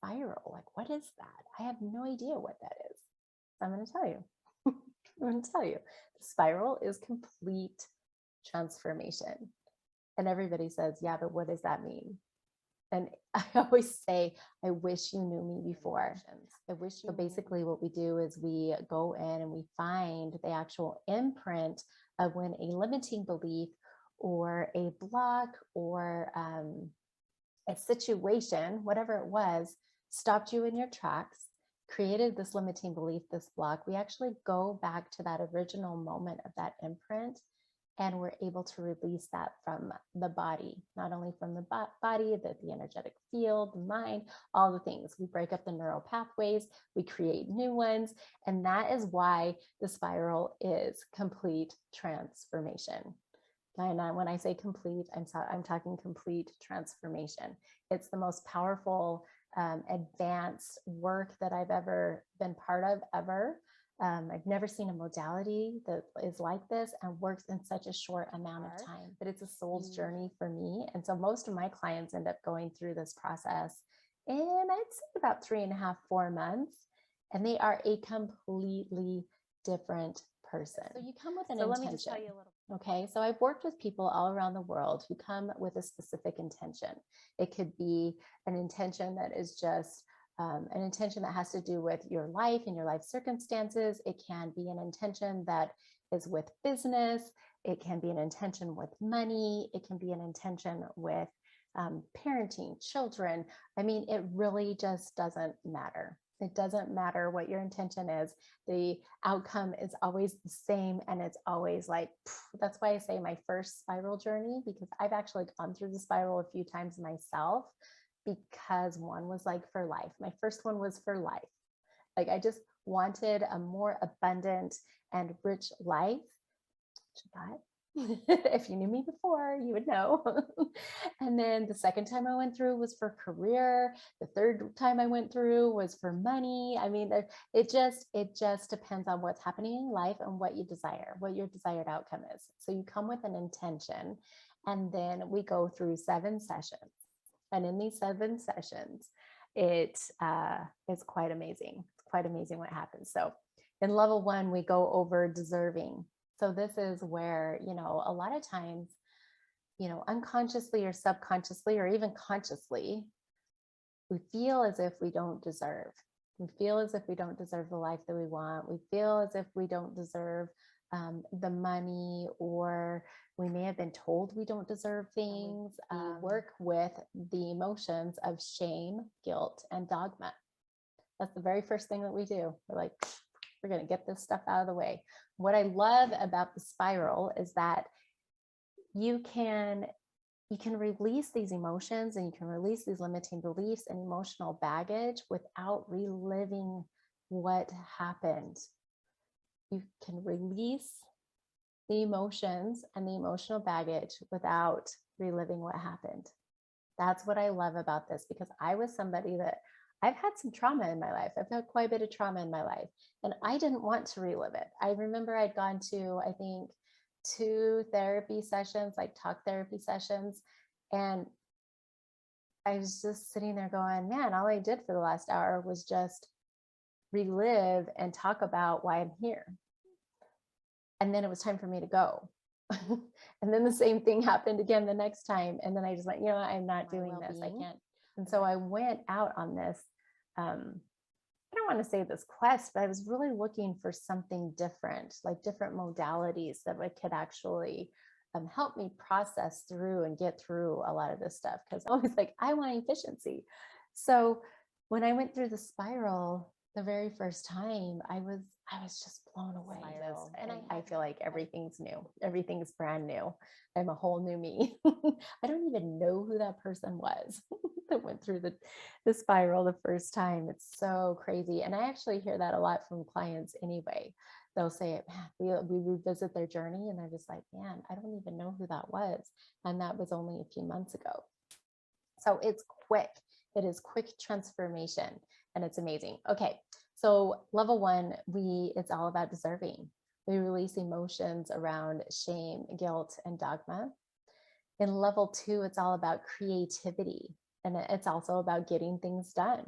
spiral. Like, what is that? I have no idea what that is. I'm going to tell you. I'm going to tell you. The spiral is complete transformation. And everybody says, yeah, but what does that mean? And I always say, I wish you knew me before. I wish you. So basically what we do is we go in and we find the actual imprint of when a limiting belief or a block or a situation, whatever it was, stopped you in your tracks, created this limiting belief, this block. We actually go back to that original moment of that imprint, and we're able to release that from the body, not only from the body, the energetic field, the mind, all the things. We break up the neural pathways, we create new ones. And that is why the spiral is complete transformation. And when I say complete, I'm talking complete transformation. It's the most powerful, advanced work that I've ever been part of, ever. I've never seen a modality that is like this and works in such a short amount of time, but it's a soul's journey for me. And so most of my clients end up going through this process in, I'd say, about 3.5, 4 months, and they are a completely different person. So you come with an intention. Let me just tell you a little. Okay, so I've worked with people all around the world who come with a specific intention. It could be an intention that is just an intention that has to do with your life and your life circumstances. It can be an intention that is with business. It can be an intention with money. It can be an intention with parenting, children. I mean, it really just doesn't matter. It doesn't matter what your intention is. The outcome is always the same. And it's always like, that's why I say my first spiral journey, because I've actually gone through the spiral a few times myself, because one was like for life. My first one was for life. Like, I just wanted a more abundant and rich life, which I got. If you knew me before, you would know. And then the second time I went through was for career. The third time I went through was for money. I mean, it just depends on what's happening in life and what you desire, what your desired outcome is. So you come with an intention, and then we go through 7 sessions. And in these 7 sessions, it's quite amazing. It's quite amazing what happens. So in level 1, we go over deserving. So this is where, a lot of times, unconsciously or subconsciously or even consciously, we feel as if we don't deserve. We feel as if we don't deserve the life that we want. We feel as if we don't deserve the money, or we may have been told we don't deserve things. We work with the emotions of shame, guilt, and dogma. That's the very first thing that we do. We're like, we're going to get this stuff out of the way. What I love about the spiral is that you can release these emotions, and you can release these limiting beliefs and emotional baggage without reliving what happened. You can release the emotions and the emotional baggage without reliving what happened. That's what I love about this, because I was somebody that I've had some trauma in my life. I've had quite a bit of trauma in my life, and I didn't want to relive it. I remember I'd gone to, I think, 2 therapy sessions, like talk therapy sessions. And I was just sitting there going, man, all I did for the last hour was just relive and talk about why I'm here. And then it was time for me to go. And then the same thing happened again the next time. And then I just went, I'm not doing this. I can't. And so I went out on this, I don't want to say this quest, but I was really looking for something different, like different modalities that could actually help me process through and get through a lot of this stuff. Because I was like, I want efficiency. So when I went through the spiral the very first time, I was just blown away. And I feel like everything's new. Everything's brand new. I'm a whole new me. I don't even know who that person was that went through the spiral the first time. It's so crazy. And I actually hear that a lot from clients anyway. They'll say, man, we revisit their journey, and they're just like, man, I don't even know who that was. And that was only a few months ago. So it's quick. It is quick transformation, and it's amazing. Okay. So level 1, it's all about deserving. We release emotions around shame, guilt, and dogma. In level 2, it's all about creativity, and it's also about getting things done.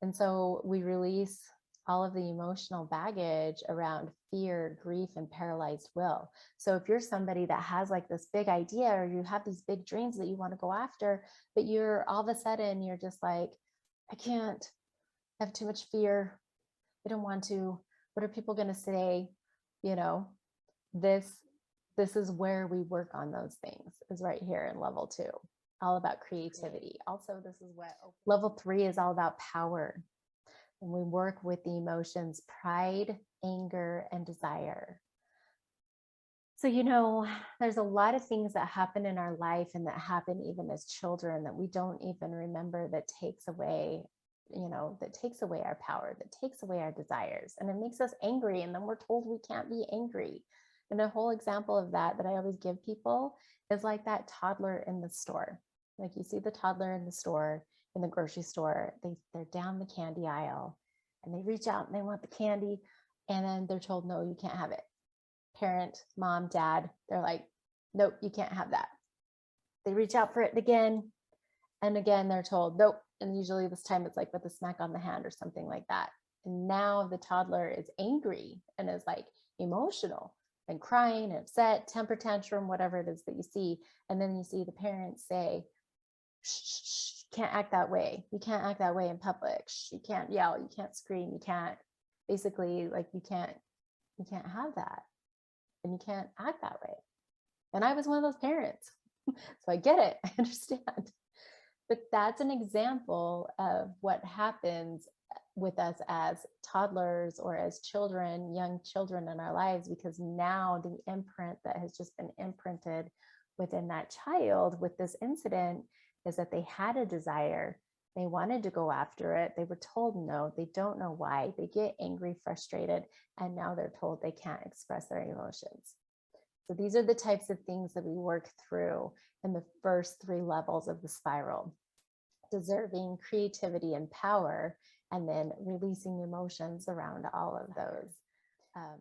And so we release all of the emotional baggage around fear, grief, and paralyzed will. So if you're somebody that has like this big idea, or you have these big dreams that you want to go after, but you're all of a sudden, you're just like, I can't, I have too much fear. I don't want to. What are people going to say? You know, this is where we work on those things, is right here in level 2, all about creativity. Also, this is what level 3 is all about, power. And we work with the emotions pride, anger, and desire. So, there's a lot of things that happen in our life and that happen even as children that we don't even remember, that takes away, that takes away our power, that takes away our desires. And it makes us angry. And then we're told we can't be angry. And a whole example of that I always give people is like that toddler in the store. Like, you see the toddler in the store, in the grocery store, they're down the candy aisle and they reach out and they want the candy. And then they're told, no, you can't have it. Parent, mom, dad, they're like, nope, you can't have that. They reach out for it again. And again, they're told, nope. And usually this time it's like with a smack on the hand or something like that. And now the toddler is angry and is like emotional and crying and upset, temper tantrum, whatever it is that you see. And then you see the parents say, shh, you can't act that way. You can't act that way in public. Shh, you can't yell. You can't scream. You can't, basically, like, you can't have that. And you can't act that way. And I was one of those parents. So I get it. I understand. But that's an example of what happens with us as toddlers or as children, young children in our lives, because now the imprint that has just been imprinted within that child with this incident is that they had a desire. They wanted to go after it. They were told no. They don't know why. They get angry, frustrated, and now they're told they can't express their emotions. So these are the types of things that we work through in the first 3 levels of the spiral: deserving, creativity, and power, and then releasing emotions around all of those.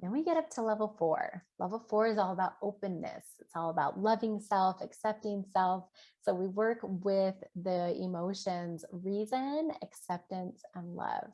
Then we get up to level 4. Level 4 is all about openness. It's all about loving self, accepting self. So we work with the emotions reason, acceptance, and love.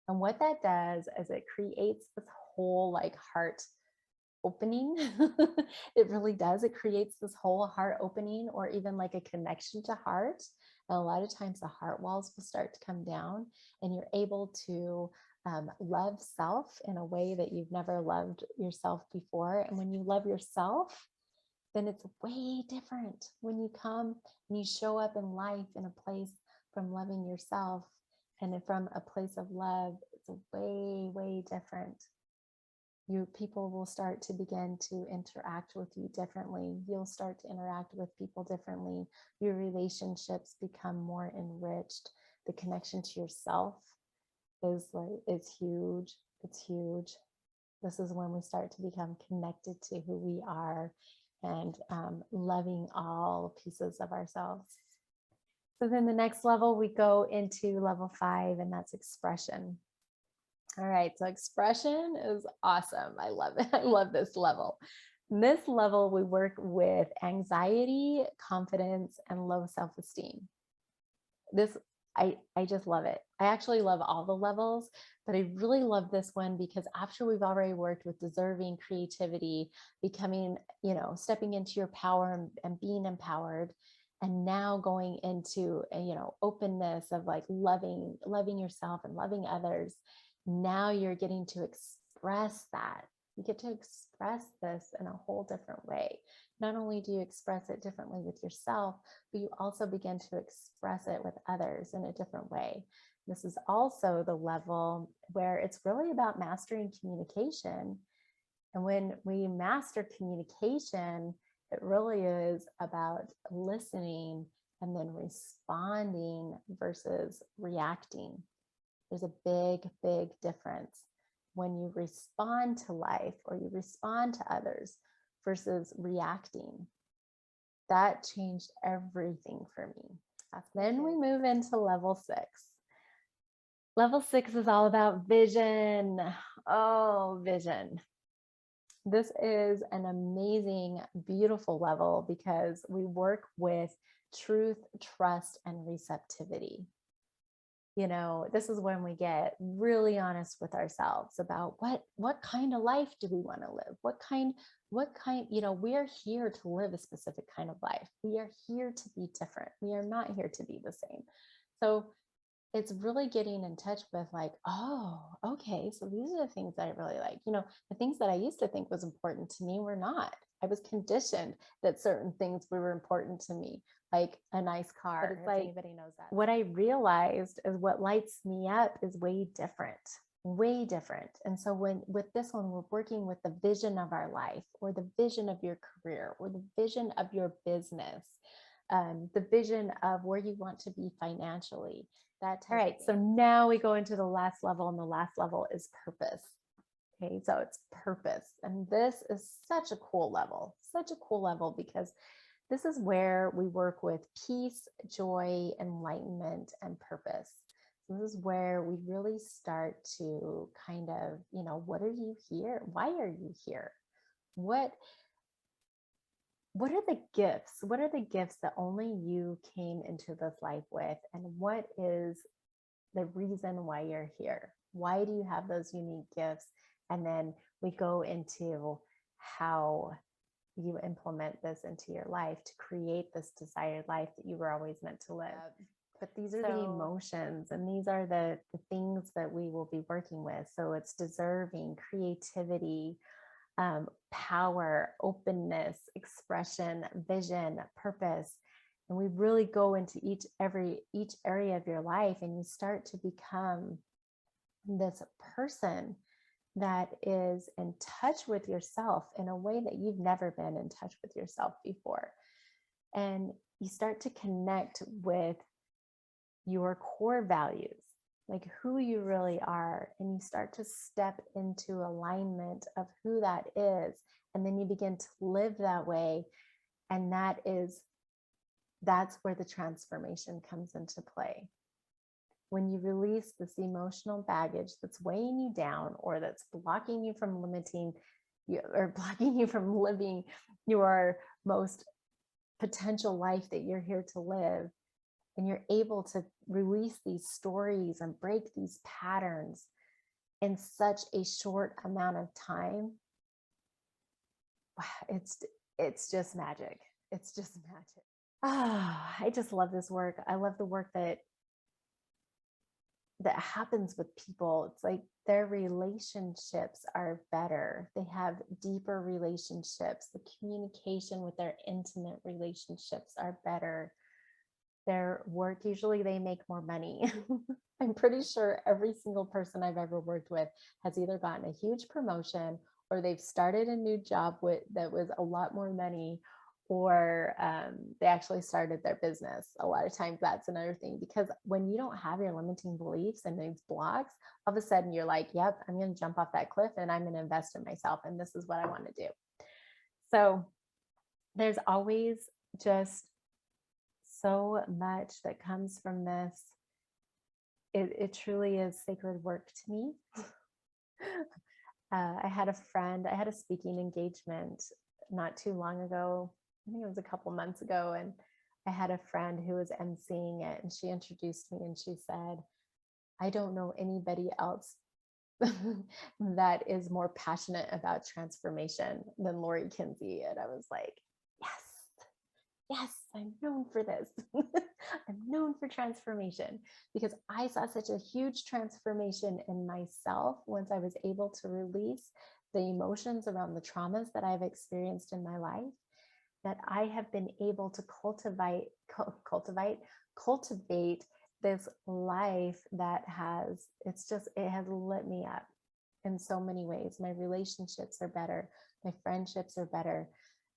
And what that does is it creates this whole like heart opening. It really does. It creates this whole heart opening, or even like a connection to heart. And a lot of times the heart walls will start to come down, and you're able to love self in a way that you've never loved yourself before. And when you love yourself, then it's way different when you come and you show up in life in a place from loving yourself and from a place of love. It's way, way different. People will start to begin to interact with you differently. You'll start to interact with people differently. Your relationships become more enriched. The connection to yourself is huge. It's huge. This is when we start to become connected to who we are and loving all pieces of ourselves. So then the next level, we go into level 5, and that's expression. All right, so expression is awesome. I love it. I love this level. In this level, we work with anxiety, confidence, and low self-esteem. I just love it. I actually love all the levels, but I really love this one because after we've already worked with deserving, creativity, becoming, stepping into your power and being empowered, and now going into openness of like loving yourself and loving others. Now you're getting to express that. You get to express this in a whole different way. Not only do you express it differently with yourself, but you also begin to express it with others in a different way. This is also the level where it's really about mastering communication. And when we master communication, it really is about listening and then responding versus reacting. There's a big, big difference when you respond to life or you respond to others versus reacting. That changed everything for me. Then we move into level 6. Level 6 is all about vision. Oh, vision. This is an amazing, beautiful level because we work with truth, trust, and receptivity. This is when we get really honest with ourselves about what kind of life do we want to live? What kind, we are here to live a specific kind of life. We are here to be different. We are not here to be the same. So it's really getting in touch with like, oh, okay, so these are the things that I really like. The things that I used to think was important to me were not. I was conditioned that certain things were important to me, like a nice car. But it's like, anybody knows that. What I realized is what lights me up is way different. And so with this one, we're working with the vision of our life, or the vision of your career, or the vision of your business, the vision of where you want to be financially. All right, so now we go into the last level, and the last level is purpose. Okay, so it's purpose. And this is such a cool level, because this is where we work with peace, joy, enlightenment, and purpose. So this is where we really start to kind of, what are you here? Why are you here? What are the gifts? What are the gifts that only you came into this life with? And what is the reason why you're here? Why do you have those unique gifts? And then we go into how you implement this into your life to create this desired life that you were always meant to live. But these are the emotions, and these are the things that we will be working with. So it's deserving, creativity, power, openness, expression, vision, purpose. And we really go into each area of your life, and you start to become this person that is in touch with yourself in a way that you've never been in touch with yourself before. And you start to connect with your core values, like who you really are. And you start to step into alignment of who that is. And then you begin to live that way. And that's where the transformation comes into play. When you release this emotional baggage that's weighing you down, or that's blocking you from limiting you, or blocking you from living your most potential life that you're here to live, and you're able to release these stories and break these patterns in such a short amount of time, it's just magic. It's just magic. I just love this work. I love the work that happens with people. It's like their relationships are better. They have deeper relationships. The communication with their intimate relationships are better. Their work, usually they make more money. I'm pretty sure every single person I've ever worked with has either gotten a huge promotion, or they've started a new job that was a lot more money, or they actually started their business. A lot of times that's another thing, because when you don't have your limiting beliefs and these blocks, all of a sudden you're like, yep, I'm going to jump off that cliff and I'm going to invest in myself. And this is what I want to do. So there's always just so much that comes from this. It truly is sacred work to me. I had a speaking engagement not too long ago. I think it was a couple months ago. And I had a friend who was emceeing it, and she introduced me and she said, I don't know anybody else that is more passionate about transformation than Lori Kinsey. And I was like, yes, I'm known for this. I'm known for transformation, because I saw such a huge transformation in myself once I was able to release the emotions around the traumas that I've experienced in my life, that I have been able to cultivate this life that it has lit me up in so many ways. My relationships are better. My friendships are better.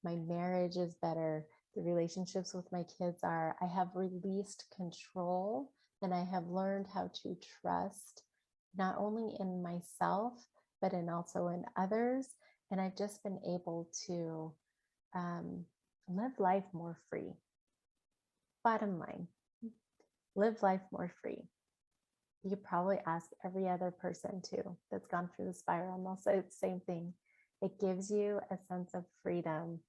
My marriage is better. The relationships with my kids are. I have released control, and I have learned how to trust, not only in myself, but also in others. And I've just been able to live life more free. Bottom line, live life more free. You could probably ask every other person too that's gone through the spiral, and they'll say the same thing. It gives you a sense of freedom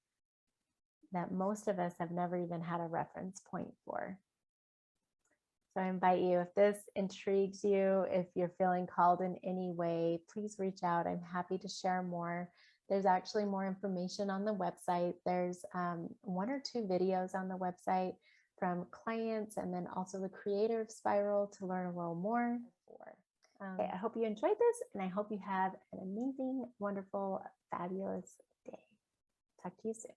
that most of us have never even had a reference point for. So I invite you, if this intrigues you, if you're feeling called in any way, please reach out. I'm happy to share more. There's actually more information on the website. There's 1 or 2 videos on the website from clients, and then also the creator of Spiral to learn a little more. Okay, I hope you enjoyed this, and I hope you have an amazing, wonderful, fabulous day. Talk to you soon.